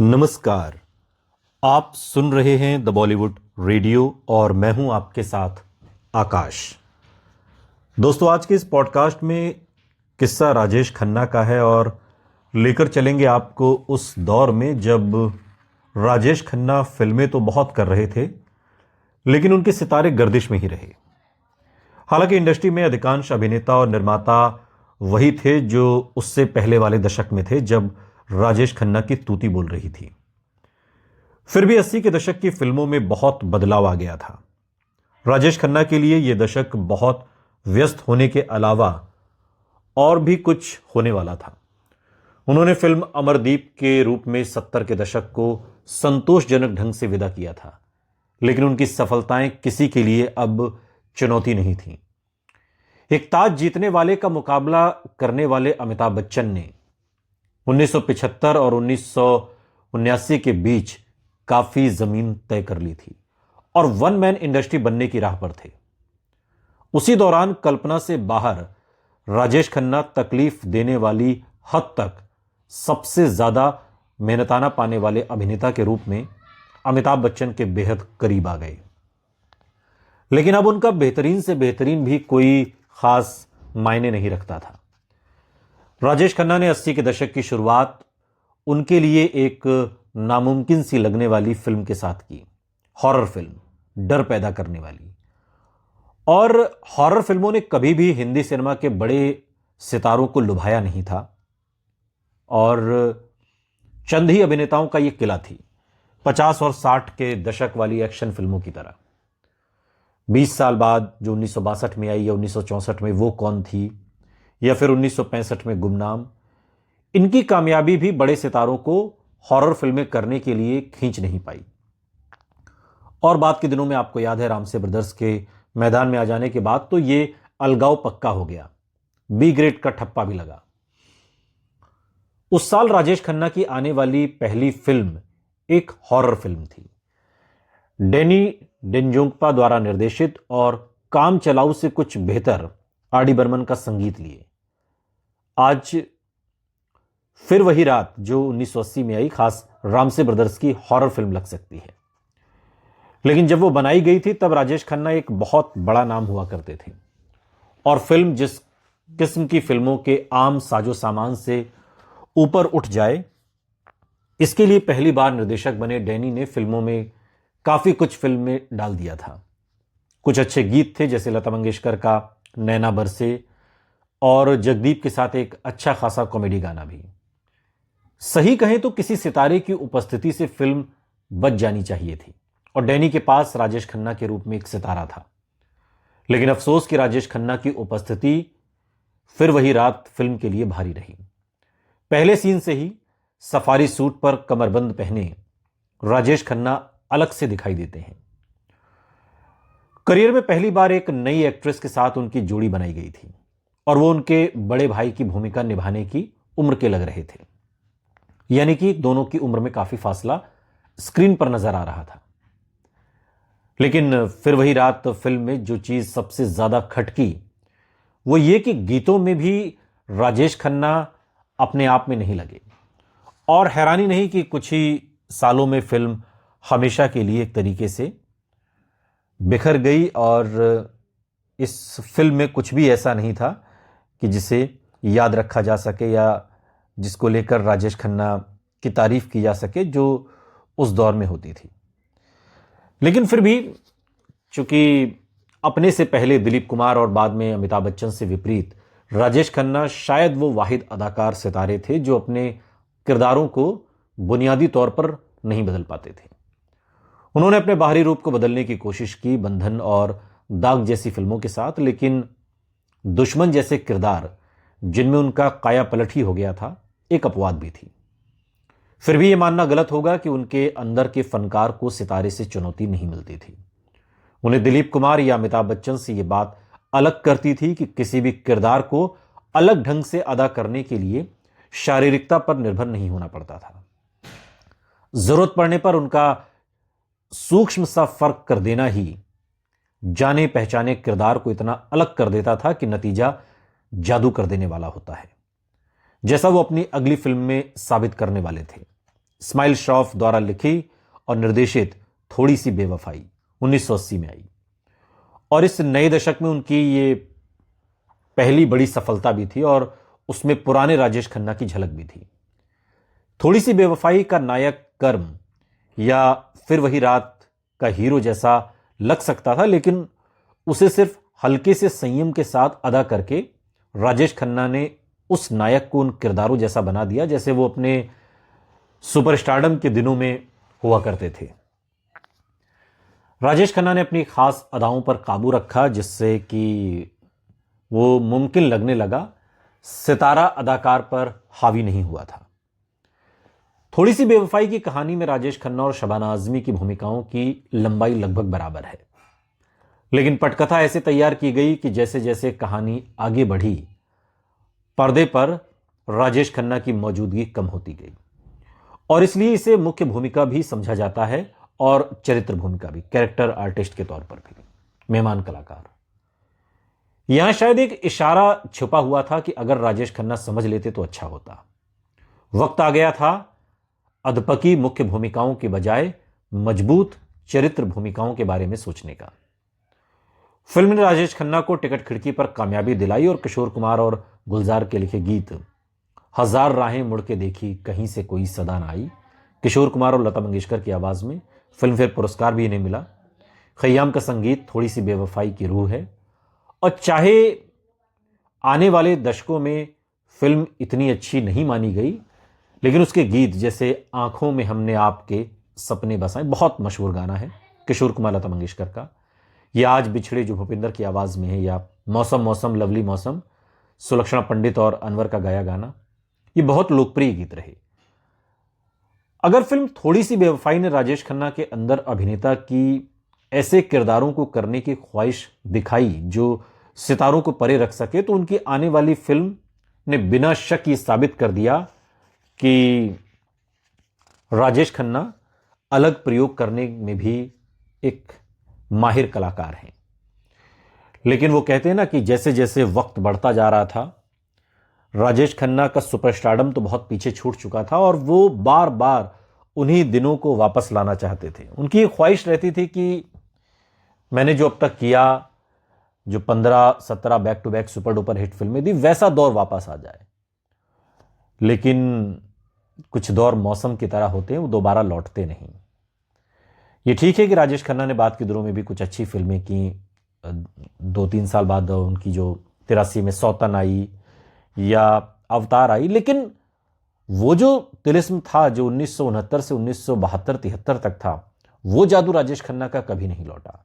नमस्कार। आप सुन रहे हैं द बॉलीवुड रेडियो और मैं हूं आपके साथ आकाश। दोस्तों, आज के इस पॉडकास्ट में किस्सा राजेश खन्ना का है और लेकर चलेंगे आपको उस दौर में जब राजेश खन्ना फिल्में तो बहुत कर रहे थे, लेकिन उनके सितारे गर्दिश में ही रहे। हालांकि इंडस्ट्री में अधिकांश अभिनेता और निर्माता वही थे जो उससे पहले वाले दशक में थे, जब राजेश खन्ना की तूती बोल रही थी। फिर भी 80 के दशक की फिल्मों में बहुत बदलाव आ गया था। राजेश खन्ना के लिए यह दशक बहुत व्यस्त होने के अलावा और भी कुछ होने वाला था। उन्होंने फिल्म अमरदीप के रूप में 70 के दशक को संतोषजनक ढंग से विदा किया था, लेकिन उनकी सफलताएं किसी के लिए अब चुनौती नहीं थी। एक ताज जीतने वाले का मुकाबला करने वाले अमिताभ बच्चन ने 1975 और 1979 के बीच काफी जमीन तय कर ली थी और वन मैन इंडस्ट्री बनने की राह पर थे। उसी दौरान कल्पना से बाहर राजेश खन्ना तकलीफ देने वाली हद तक सबसे ज्यादा मेहनताना पाने वाले अभिनेता के रूप में अमिताभ बच्चन के बेहद करीब आ गए। लेकिन अब उनका बेहतरीन से बेहतरीन भी कोई खास मायने नहीं रखता था। राजेश खन्ना ने 80 के दशक की शुरुआत उनके लिए एक नामुमकिन सी लगने वाली फिल्म के साथ की, हॉरर फिल्म, डर पैदा करने वाली। और हॉरर फिल्मों ने कभी भी हिंदी सिनेमा के बड़े सितारों को लुभाया नहीं था और चंद ही अभिनेताओं का यह किला थी, 50 और 60 के दशक वाली एक्शन फिल्मों की तरह। 20 साल बाद जो 1962 में आई या 1964 में वो कौन थी, या फिर 1965 में गुमनाम, इनकी कामयाबी भी बड़े सितारों को हॉरर फिल्में करने के लिए खींच नहीं पाई। और बाद के दिनों में आपको याद है, रामसे ब्रदर्स के मैदान में आ जाने के बाद तो ये अलगाव पक्का हो गया, बी ग्रेड का ठप्पा भी लगा। उस साल राजेश खन्ना की आने वाली पहली फिल्म एक हॉरर फिल्म थी। डैनी डेंजोंगपा द्वारा निर्देशित और काम चलाऊ से कुछ बेहतर आर डी बर्मन का संगीत लिए आज फिर वही रात जो 1980 में आई, खास रामसे ब्रदर्स की हॉरर फिल्म लग सकती है। लेकिन जब वो बनाई गई थी तब राजेश खन्ना एक बहुत बड़ा नाम हुआ करते थे और फिल्म जिस किस्म की फिल्मों के आम साजो सामान से ऊपर उठ जाए, इसके लिए पहली बार निर्देशक बने डैनी ने फिल्मों में काफी कुछ फिल्म में डाल दिया था। कुछ अच्छे गीत थे, जैसे लता मंगेशकर का नैना बरसे और जगदीप के साथ एक अच्छा खासा कॉमेडी गाना भी। सही कहें तो किसी सितारे की उपस्थिति से फिल्म बच जानी चाहिए थी और डैनी के पास राजेश खन्ना के रूप में एक सितारा था। लेकिन अफसोस कि राजेश खन्ना की उपस्थिति फिर वही रात फिल्म के लिए भारी रही। पहले सीन से ही सफारी सूट पर कमरबंद पहने राजेश खन्ना अलग से दिखाई देते हैं। करियर में पहली बार एक नई एक्ट्रेस के साथ उनकी जोड़ी बनाई गई थी और वो उनके बड़े भाई की भूमिका निभाने की उम्र के लग रहे थे, यानी कि दोनों की उम्र में काफी फासला स्क्रीन पर नजर आ रहा था। लेकिन फिर वही रात फिल्म में जो चीज सबसे ज्यादा खटकी वो ये कि गीतों में भी राजेश खन्ना अपने आप में नहीं लगे। और हैरानी नहीं कि कुछ ही सालों में फिल्म हमेशा के लिए एक तरीके से बिखर गई और इस फिल्म में कुछ भी ऐसा नहीं था कि जिसे याद रखा जा सके या जिसको लेकर राजेश खन्ना की तारीफ की जा सके जो उस दौर में होती थी। लेकिन फिर भी चूंकि अपने से पहले दिलीप कुमार और बाद में अमिताभ बच्चन से विपरीत राजेश खन्ना शायद वो वाहिद अदाकार सितारे थे जो अपने किरदारों को बुनियादी तौर पर नहीं बदल पाते थे। उन्होंने अपने बाहरी रूप को बदलने की कोशिश की, बंधन और दाग जैसी फिल्मों के साथ, लेकिन दुश्मन जैसे किरदार जिनमें उनका काया पलट ही हो गया था, एक अपवाद भी थी। फिर भी यह मानना गलत होगा कि उनके अंदर के फनकार को सितारे से चुनौती नहीं मिलती थी। उन्हें दिलीप कुमार या अमिताभ बच्चन से यह बात अलग करती थी कि किसी भी किरदार को अलग ढंग से अदा करने के लिए शारीरिकता पर निर्भर नहीं होना पड़ता था। जरूरत पड़ने पर उनका सूक्ष्म सा फर्क कर देना ही जाने पहचाने किरदार को इतना अलग कर देता था कि नतीजा जादू कर देने वाला होता है, जैसा वो अपनी अगली फिल्म में साबित करने वाले थे। स्माइल श्रॉफ द्वारा लिखी और निर्देशित थोड़ी सी बेवफाई 1980 में आई और इस नए दशक में उनकी ये पहली बड़ी सफलता भी थी और उसमें पुराने राजेश खन्ना की झलक भी थी। थोड़ी सी बेवफाई का नायक कर्म या फिर वही रात का हीरो जैसा लग सकता था, लेकिन उसे सिर्फ हल्के से संयम के साथ अदा करके राजेश खन्ना ने उस नायक को उन किरदारों जैसा बना दिया जैसे वो अपने सुपरस्टारडम के दिनों में हुआ करते थे। राजेश खन्ना ने अपनी खास अदाओं पर काबू रखा जिससे कि वो मुमकिन लगने लगा, सितारा अदाकार पर हावी नहीं हुआ था। थोड़ी सी बेवफाई की कहानी में राजेश खन्ना और शबाना आजमी की भूमिकाओं की लंबाई लगभग बराबर है, लेकिन पटकथा ऐसे तैयार की गई कि जैसे जैसे कहानी आगे बढ़ी पर्दे पर राजेश खन्ना की मौजूदगी कम होती गई और इसलिए इसे मुख्य भूमिका भी समझा जाता है और चरित्र भूमिका भी, कैरेक्टर आर्टिस्ट के तौर पर भी, मेहमान कलाकार। यहां शायद एक इशारा छुपा हुआ था कि अगर राजेश खन्ना समझ लेते तो अच्छा होता। वक्त आ गया था अधपकी मुख्य भूमिकाओं के बजाय मजबूत चरित्र भूमिकाओं के बारे में सोचने का। फिल्म ने राजेश खन्ना को टिकट खिड़की पर कामयाबी दिलाई और किशोर कुमार और गुलजार के लिखे गीत हजार राहें मुड़ के देखी कहीं से कोई सदा ना आई, किशोर कुमार और लता मंगेशकर की आवाज में फिल्म फेयर पुरस्कार भी इन्हें मिला। खय्याम का संगीत थोड़ी सी बेवफाई की रूह है और चाहे आने वाले दशकों में फिल्म इतनी अच्छी नहीं मानी गई, लेकिन उसके गीत जैसे आंखों में हमने आपके सपने बसाए बहुत मशहूर गाना है किशोर कुमार लता मंगेशकर का, या आज बिछड़े जो भूपिंदर की आवाज में है, या मौसम मौसम लवली मौसम सुलक्षणा पंडित और अनवर का गाया गाना, ये बहुत लोकप्रिय गीत रहे। अगर फिल्म थोड़ी सी बेवफाई ने राजेश खन्ना के अंदर अभिनेता की ऐसे किरदारों को करने की ख्वाहिश दिखाई जो सितारों को परे रख सके, तो उनकी आने वाली फिल्म ने बिना शक ये साबित कर दिया कि राजेश खन्ना अलग प्रयोग करने में भी एक माहिर कलाकार हैं। लेकिन वो कहते हैं ना कि जैसे जैसे वक्त बढ़ता जा रहा था, राजेश खन्ना का सुपरस्टारडम तो बहुत पीछे छूट चुका था और वो बार बार उन्हीं दिनों को वापस लाना चाहते थे। उनकी ये ख्वाहिश रहती थी कि मैंने जो अब तक किया, जो 15-17 back to back super duper hit फिल्में दी, वैसा दौर वापस आ जाए। लेकिन कुछ दौर मौसम की तरह होते हैं, वो दोबारा लौटते नहीं। ये ठीक है कि राजेश खन्ना ने बाद के दिनों में भी कुछ अच्छी फिल्में की। 2-3 साल बाद उनकी जो 83 में सौतन आई या अवतार आई, लेकिन वो जो तिलिस्म था जो 1969 से 1972-73 तक था, वो जादू राजेश खन्ना का कभी नहीं लौटा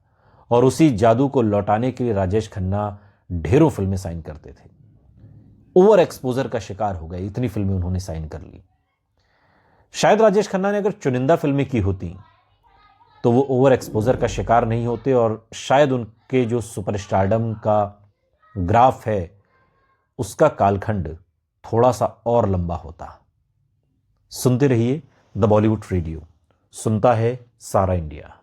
और उसी जादू को लौटाने के लिए राजेश खन्ना ढेरों फिल्में साइन करते थे। ओवर एक्सपोजर का शिकार हो गए, इतनी फिल्में उन्होंने साइन कर ली। शायद राजेश खन्ना ने अगर चुनिंदा फिल्में की होती तो वो ओवर एक्सपोजर का शिकार नहीं होते और शायद उनके जो सुपरस्टारडम का ग्राफ है उसका कालखंड थोड़ा सा और लंबा होता। सुनते रहिए द बॉलीवुड रेडियो, सुनता है सारा इंडिया।